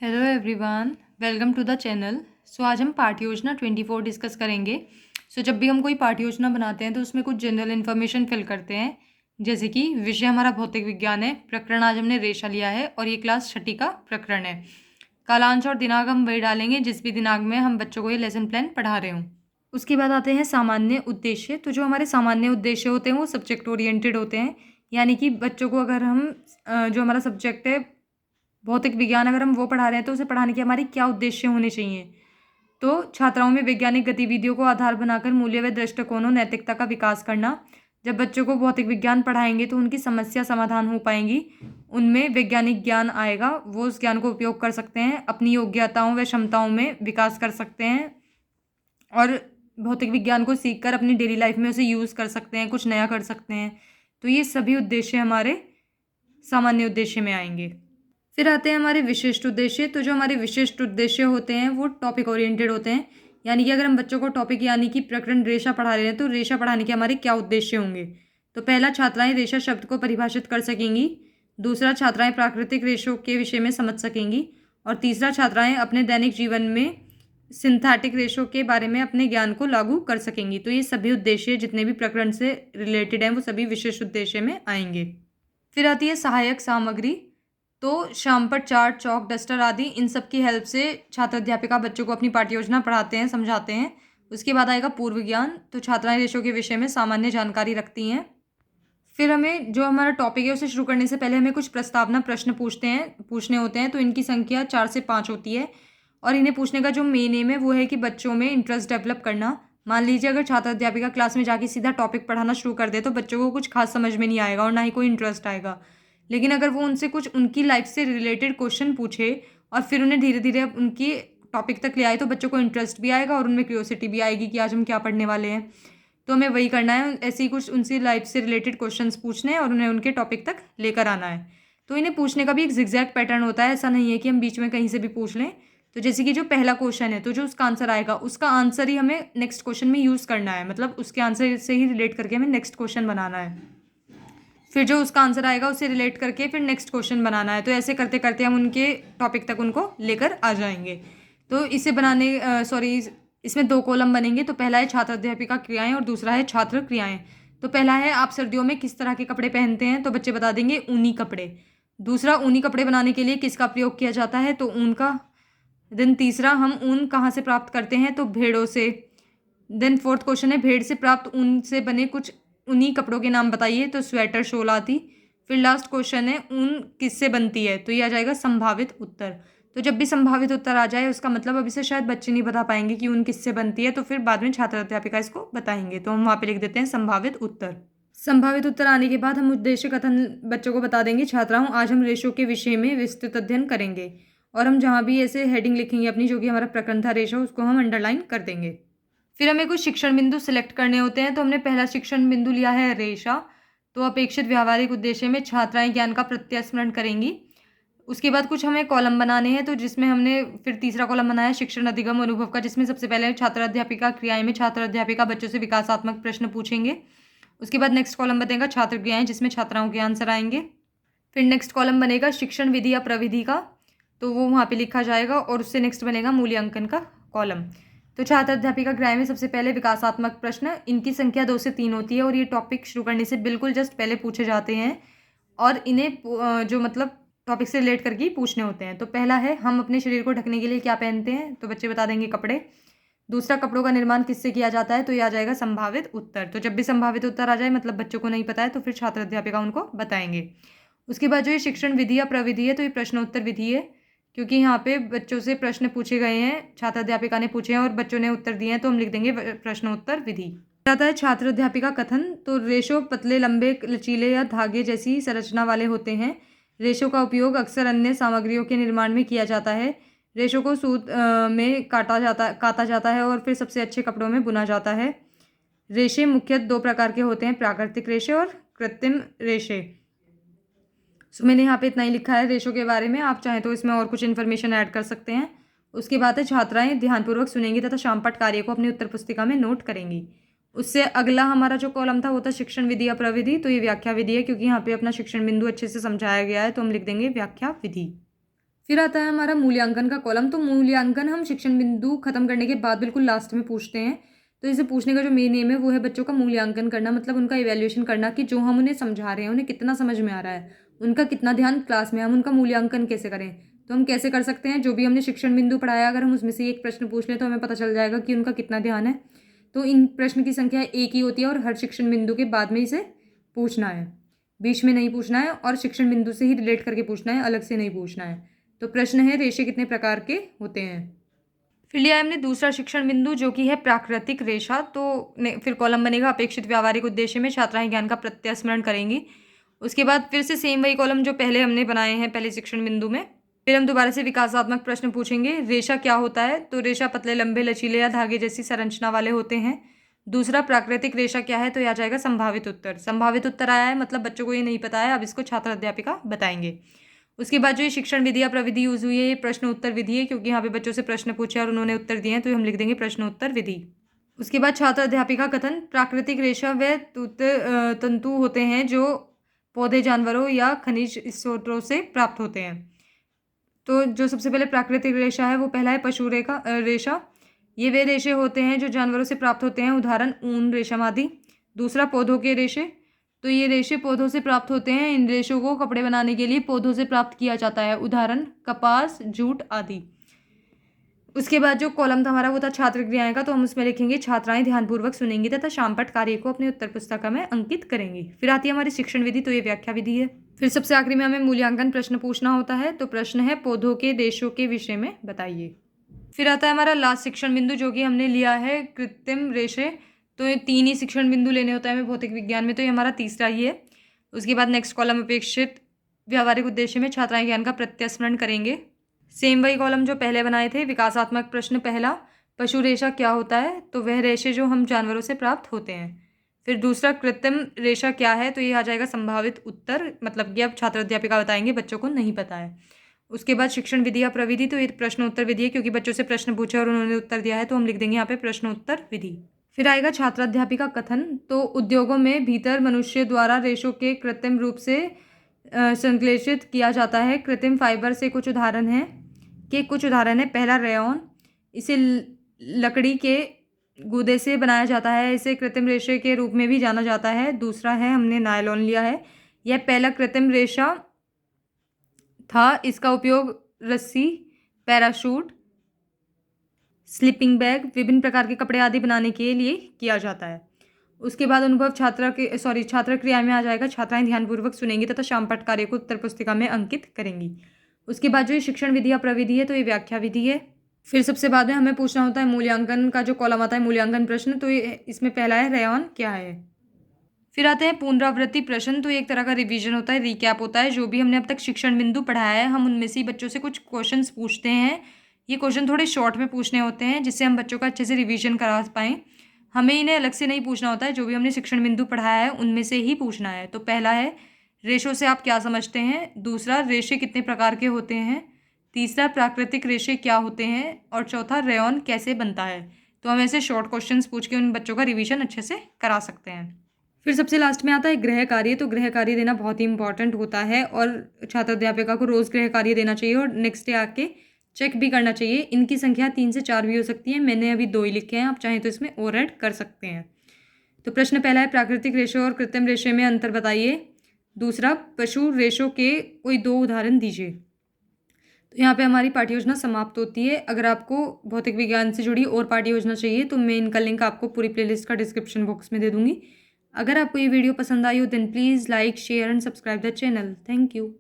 Hello everyone, welcome to the channel. आज हम पाठ्य योजना 24 डिस्कस करेंगे। जब भी हम कोई पाठ्य योजना बनाते हैं तो उसमें कुछ जनरल इन्फॉर्मेशन फिल करते हैं। जैसे कि विषय हमारा भौतिक विज्ञान है, प्रकरण आज हमने रेशा लिया है और ये क्लास 6ठी का प्रकरण है। कालांश और दिनांक हम वही डालेंगे जिस भी दिनांक में हम बच्चों को ये लेसन प्लान पढ़ा रहे हों। उसके बाद आते हैं सामान्य उद्देश्य। तो जो हमारे सामान्य उद्देश्य होते हैं वो सब्जेक्ट ओरिएंटेड होते हैं, यानी कि बच्चों को अगर हम जो हमारा सब्जेक्ट है भौतिक विज्ञान, अगर हम वो पढ़ा रहे हैं तो उसे पढ़ाने के हमारे क्या उद्देश्य होने चाहिए। तो छात्राओं में वैज्ञानिक गतिविधियों को आधार बनाकर मूल्य व दृष्टिकोणों नैतिकता का विकास करना। जब बच्चों को भौतिक विज्ञान पढ़ाएंगे तो उनकी समस्या समाधान हो पाएंगी, उनमें वैज्ञानिक ज्ञान आएगा, वो उस ज्ञान को उपयोग कर सकते हैं, अपनी योग्यताओं व क्षमताओं में विकास कर सकते हैं और भौतिक विज्ञान को सीखकर अपनी डेली लाइफ में उसे यूज़ कर सकते हैं, कुछ नया कर सकते हैं। तो ये सभी उद्देश्य हमारे सामान्य उद्देश्य में आएंगे। फिर आते हैं हमारे विशिष्ट उद्देश्य। तो जो हमारे विशिष्ट उद्देश्य होते हैं वो टॉपिक ओरिएंटेड होते हैं, यानी कि अगर हम बच्चों को टॉपिक यानी कि प्रकरण रेशा पढ़ा रहे हैं तो रेशा पढ़ाने के हमारे क्या उद्देश्य होंगे। तो पहला, छात्राएं रेशा शब्द को परिभाषित कर सकेंगी। दूसरा, छात्राएं प्राकृतिक रेशों के विषय में समझ सकेंगी। और तीसरा, छात्राएं अपने दैनिक जीवन में सिंथेटिक रेशों के बारे में अपने ज्ञान को लागू कर सकेंगी। तो ये सभी उद्देश्य जितने भी प्रकरण से रिलेटेड हैं वो सभी विशिष्ट उद्देश्य में आएंगे। फिर आती है सहायक सामग्री। तो शाम पर चार्ट, चौक, डस्टर आदि इन सब की हेल्प से छात्र अध्यापिका बच्चों को अपनी पाठ्य योजना पढ़ाते हैं, समझाते हैं। उसके बाद आएगा पूर्व ज्ञान। तो छात्राएं रेशों के विषय में सामान्य जानकारी रखती हैं। फिर हमें जो हमारा टॉपिक है उसे शुरू करने से पहले हमें कुछ प्रस्तावना प्रश्न पूछने होते हैं। तो इनकी संख्या 4 से 5 होती है और इन्हें पूछने का जो मेन एम है वो है कि बच्चों में इंटरेस्ट डेवलप करना। मान लीजिए अगर छात्र अध्यापिका क्लास में जाके सीधा टॉपिक पढ़ाना शुरू कर दे तो बच्चों को कुछ खास समझ में नहीं आएगा और ना ही कोई इंटरेस्ट आएगा। लेकिन अगर वो उनसे कुछ उनकी लाइफ से रिलेटेड क्वेश्चन पूछे और फिर उन्हें धीरे धीरे उनकी टॉपिक तक ले आए तो बच्चों को इंटरेस्ट भी आएगा और उनमें क्यूरियोसिटी भी आएगी कि आज हम क्या पढ़ने वाले हैं। तो हमें वही करना है, ऐसे ही कुछ उनसी लाइफ से रिलेटेड क्वेश्चंस पूछने हैं और उन्हें उनके टॉपिक तक लेकर आना है। तो इन्हें पूछने का भी एक जिगजैग पैटर्न होता है, ऐसा नहीं है कि हम बीच में कहीं से भी पूछ लें। तो जैसे कि जो पहला क्वेश्चन है तो जो उसका आंसर आएगा उसका आंसर ही हमें नेक्स्ट क्वेश्चन में यूज़ करना है, मतलब उसके आंसर से ही रिलेट करके हमें नेक्स्ट क्वेश्चन बनाना है। फिर जो उसका आंसर आएगा उससे रिलेट करके फिर नेक्स्ट क्वेश्चन बनाना है। तो ऐसे करते करते हम उनके टॉपिक तक उनको लेकर आ जाएंगे। तो इसे इसमें 2 कॉलम बनेंगे। तो पहला है छात्र अध्यापिका क्रियाएं और दूसरा है छात्र क्रियाएं। तो पहला है आप सर्दियों में किस तरह के कपड़े पहनते हैं, तो बच्चे बता देंगे ऊनी कपड़े। दूसरा, ऊनी कपड़े बनाने के लिए किसका प्रयोग किया जाता है, तो ऊन का। देन तीसरा, हम ऊन कहाँ से प्राप्त करते हैं, तो भेड़ों से। देन फोर्थ क्वेश्चन है भेड़ से प्राप्त ऊन से बने कुछ ऊनी कपड़ों के नाम बताइए, तो स्वेटर, शॉल आदि। फिर लास्ट क्वेश्चन है ऊन किससे बनती है, तो ये आ जाएगा संभावित उत्तर। तो जब भी संभावित उत्तर आ जाए उसका मतलब अभी से शायद बच्चे नहीं बता पाएंगे कि ऊन किससे बनती है, तो फिर बाद में छात्र अध्यापिका इसको बताएंगे। तो हम वहाँ पे लिख देते हैं संभावित उत्तर। संभावित उत्तर आने के बाद हम उद्देश्य कथन बच्चों को बता देंगे, छात्राओं आज हम रेशो के विषय में विस्तृत अध्ययन करेंगे। और हम जहाँ भी ऐसे हेडिंग लिखेंगे अपनी, जो कि हमारा प्रकरण था रेशो, उसको हम अंडरलाइन कर देंगे। फिर हमें कुछ शिक्षण बिंदु सिलेक्ट करने होते हैं। तो हमने पहला शिक्षण बिंदु लिया है रेशा। तो अपेक्षित व्यावहारिक उद्देश्य में छात्राएं ज्ञान का प्रत्यास्मरण करेंगी। उसके बाद कुछ हमें कॉलम बनाने हैं, तो जिसमें हमने फिर तीसरा कॉलम बनाया शिक्षण अधिगम अनुभव का, जिसमें सबसे पहले छात्र अध्यापिका क्रियाएं में छात्र अध्यापिका बच्चों से विकासात्मक प्रश्न पूछेंगे। उसके बाद नेक्स्ट कॉलम बनेगा छात्र क्रियाएं, जिसमें छात्राओं के आंसर आएंगे। फिर नेक्स्ट कॉलम बनेगा शिक्षण विधि या प्रविधि का, तो वो वहाँ पे लिखा जाएगा। और उससे नेक्स्ट बनेगा मूल्यांकन का कॉलम। तो छात्र अध्यापिका क्रियाएं में सबसे पहले विकासात्मक प्रश्न, इनकी संख्या 2 से 3 होती है और ये टॉपिक शुरू करने से बिल्कुल जस्ट पहले पूछे जाते हैं और इन्हें जो मतलब टॉपिक से रिलेट करके ही पूछने होते हैं। तो पहला है हम अपने शरीर को ढकने के लिए क्या पहनते हैं, तो बच्चे बता देंगे कपड़े। दूसरा, कपड़ों का निर्माण किससे किया जाता है, तो ये आ जाएगा संभावित उत्तर। तो जब भी संभावित उत्तर आ जाए मतलब बच्चों को नहीं पता है, तो फिर छात्र अध्यापिका उनको बताएंगे। उसके बाद जो ये शिक्षण विधि या प्रविधि है तो ये प्रश्नोत्तर विधि है, क्योंकि यहाँ पे बच्चों से प्रश्न पूछे गए हैं, छात्र अध्यापिका ने पूछे हैं और बच्चों ने उत्तर दिए हैं, तो हम लिख देंगे प्रश्नोत्तर विधि। आता है छात्र अध्यापिका कथन। तो रेशो पतले, लंबे, लचीले या धागे जैसी संरचना वाले होते हैं। रेशो का उपयोग अक्सर अन्य सामग्रियों के निर्माण में किया जाता है। रेशो को सूत में काता जाता है और फिर सबसे अच्छे कपड़ों में बुना जाता है। रेशे मुख्यतः 2 प्रकार के होते हैं, प्राकृतिक रेशे और कृत्रिम रेशे। मैंने यहाँ पे इतना ही लिखा है रेशो के बारे में, आप चाहें तो इसमें और कुछ इन्फॉर्मेशन ऐड कर सकते हैं। उसके बाद है छात्राएं ध्यानपूर्वक सुनेंगी तथा शामपट कार्य को अपनी उत्तर पुस्तिका में नोट करेंगी। उससे अगला हमारा जो कॉलम था वो था शिक्षण विधि या प्रविधि। तो ये व्याख्या विधि है, क्योंकि यहाँ पे अपना शिक्षण बिंदु अच्छे से समझाया गया है, तो हम लिख देंगे व्याख्या विधि। फिर आता है हमारा मूल्यांकन का कॉलम। तो मूल्यांकन हम शिक्षण बिंदु खत्म करने के बाद बिल्कुल लास्ट में पूछते हैं। तो इसे पूछने का जो मेन एम है वो है बच्चों का मूल्यांकन करना, मतलब उनका इवैल्यूएशन करना कि जो हम उन्हें समझा रहे हैं उन्हें कितना समझ में आ रहा है, उनका कितना ध्यान क्लास में, हम उनका मूल्यांकन कैसे करें। तो हम कैसे कर सकते हैं, जो भी हमने शिक्षण बिंदु पढ़ाया अगर हम उसमें से एक प्रश्न पूछ लें तो हमें पता चल जाएगा कि उनका कितना ध्यान है। तो इन प्रश्न की संख्या एक ही होती है और हर शिक्षण बिंदु के बाद में इसे पूछना है, बीच में नहीं पूछना है और शिक्षण बिंदु से ही रिलेट करके पूछना है, अलग से नहीं पूछना है। तो प्रश्न है रेशे कितने प्रकार के होते हैं। फिर लिया हमने दूसरा शिक्षण बिंदु जो कि है प्राकृतिक रेशा। तो फिर कॉलम बनेगा अपेक्षित व्यावहारिक उद्देश्य में छात्राएं ज्ञान का प्रत्यास्मरण करेंगी। उसके बाद फिर से सेम वही कॉलम जो पहले हमने बनाए हैं पहले शिक्षण बिंदु में। फिर हम दोबारा से विकासात्मक प्रश्न पूछेंगे। रेशा क्या होता है, तो रेशा पतले लंबे लचीले या धागे जैसी संरचना वाले होते हैं। दूसरा प्राकृतिक रेशा क्या है, तो यह आ जाएगा संभावित उत्तर। संभावित उत्तर आया है मतलब बच्चों को ये नहीं पता है, अब इसको छात्र अध्यापिका बताएंगे। उसके बाद जो ये शिक्षण विधि या प्रविधि यूज हुई है ये प्रश्न उत्तर विधि है, क्योंकि यहाँ पे बच्चों से प्रश्न पूछे और उन्होंने उत्तर दिए हैं तो हम लिख देंगे प्रश्न उत्तर विधि। उसके बाद छात्र अध्यापिका कथन। प्राकृतिक रेशा व तंतु होते हैं जो पौधे, जानवरों या खनिज स्रोतों से प्राप्त होते हैं। तो जो सबसे पहले प्राकृतिक रेशा है वो पहला है पशु रेशा। ये वे रेशे होते हैं जो जानवरों से प्राप्त होते हैं, उदाहरण ऊन, रेशम आदि। दूसरा पौधों के रेशे। तो ये रेशे पौधों से प्राप्त होते हैं, इन रेशों को कपड़े बनाने के लिए पौधों से प्राप्त किया जाता है, उदाहरण कपास, जूट आदि। उसके बाद जो कॉलम था हमारा वो था छात्र क्रियाएं का। तो हम उसमें लिखेंगे छात्राएं ध्यानपूर्वक सुनेंगी तथा शामपट कार्य को अपने उत्तर पुस्तिका में अंकित करेंगी। फिर आती है हमारी शिक्षण विधि, तो ये व्याख्या विधि है। फिर सबसे आखिरी में हमें मूल्यांकन प्रश्न पूछना होता है। तो प्रश्न है पौधों के रेशों के विषय में बताइए। फिर आता है हमारा लास्ट शिक्षण बिंदु जो कि हमने लिया है कृत्रिम रेशे। तो ये 3 ही शिक्षण बिंदु लेने होता है हमें भौतिक विज्ञान में, तो ये हमारा तीसरा ही है। उसके बाद नेक्स्ट कॉलम अपेक्षित व्यावहारिक उद्देश्य में छात्राएं ज्ञान का प्रत्यास्मरण करेंगे। सेम वही कॉलम जो पहले बनाए थे। विकासात्मक प्रश्न पहला, पशु रेशा क्या होता है, तो वह रेशे जो हम जानवरों से प्राप्त होते हैं। फिर दूसरा कृत्रिम रेशा क्या है, तो ये आ जाएगा संभावित उत्तर, मतलब कि अब छात्र अध्यापिका बताएंगे, बच्चों को नहीं पता है। उसके बाद शिक्षण विधि या प्रविधि, तो ये प्रश्न उत्तर विधि है, क्योंकि बच्चों से प्रश्न पूछे और उन्होंने उत्तर दिया है तो हम लिख देंगे यहाँ पे प्रश्न उत्तर विधि। फिर आएगा छात्र अध्यापिका कथन। तो उद्योगों में भीतर मनुष्य द्वारा रेशों के कृत्रिम रूप से संश्लेषित किया जाता है। कृत्रिम फाइबर से कुछ उदाहरण है पहला रेयॉन, इसे लकड़ी के गूदे से बनाया जाता है, इसे कृत्रिम रेशे के रूप में भी जाना जाता है। दूसरा है हमने नायलॉन लिया है, यह पहला कृत्रिम रेशा था, इसका उपयोग रस्सी, पैराशूट, स्लीपिंग बैग, विभिन्न प्रकार के कपड़े आदि बनाने के लिए किया जाता है। उसके बाद अनुभव छात्र क्रिया में आ जाएगा। छात्राएं ध्यानपूर्वक सुनेंगी तथा शामपट कार्य को उत्तर पुस्तिका में अंकित करेंगी। उसके बाद जो ये शिक्षण विधि या प्रविधि है तो ये व्याख्या विधि है। फिर सबसे बाद में हमें पूछना होता है मूल्यांकन का जो कॉलम आता है मूल्यांकन प्रश्न। तो ये इसमें पहला है रेयॉन क्या है। फिर आते हैं पुनरावृत्ति प्रश्न। तो ये एक तरह का रिवीजन होता है, रिकैप होता है, जो भी हमने अब तक शिक्षण बिंदु पढ़ाया है हम उनमें से ही बच्चों से कुछ क्वेश्चंस पूछते हैं। ये क्वेश्चन थोड़े शॉर्ट में पूछने होते हैं जिससे हम बच्चों का अच्छे से रिवीजन करा पाएँ। हमें इन्हें अलग से नहीं पूछना होता है, जो भी हमने शिक्षण बिंदु पढ़ाया है उनमें से ही पूछना है। तो पहला है रेशों से आप क्या समझते हैं। दूसरा, रेशे कितने प्रकार के होते हैं। तीसरा, प्राकृतिक रेशे क्या होते हैं। और चौथा, रेयॉन कैसे बनता है। तो हम ऐसे शॉर्ट क्वेश्चंस पूछ के उन बच्चों का रिवीजन अच्छे से करा सकते हैं। फिर सबसे लास्ट में आता है गृह कार्य। तो गृह कार्य देना बहुत ही इंपॉर्टेंट होता है और छात्र अध्यापिका को रोज़ गृह कार्य देना चाहिए और नेक्स्ट डे आके चेक भी करना चाहिए। इनकी संख्या 3 से 4 भी हो सकती है, मैंने अभी 2 ही लिखे हैं, आप चाहें तो इसमें और ऐड कर सकते हैं। तो प्रश्न पहला है प्राकृतिक रेशो और कृत्रिम रेशे में अंतर बताइए। दूसरा, पशु रेशों के कोई 2 उदाहरण दीजिए। तो यहाँ पे हमारी पाठ्य योजना समाप्त होती है। अगर आपको भौतिक विज्ञान से जुड़ी और पाठ्य योजना चाहिए तो मैं इनका लिंक आपको पूरी प्लेलिस्ट का डिस्क्रिप्शन बॉक्स में दे दूँगी। अगर आपको ये वीडियो पसंद आई हो then please like, share and subscribe the channel. Thank you.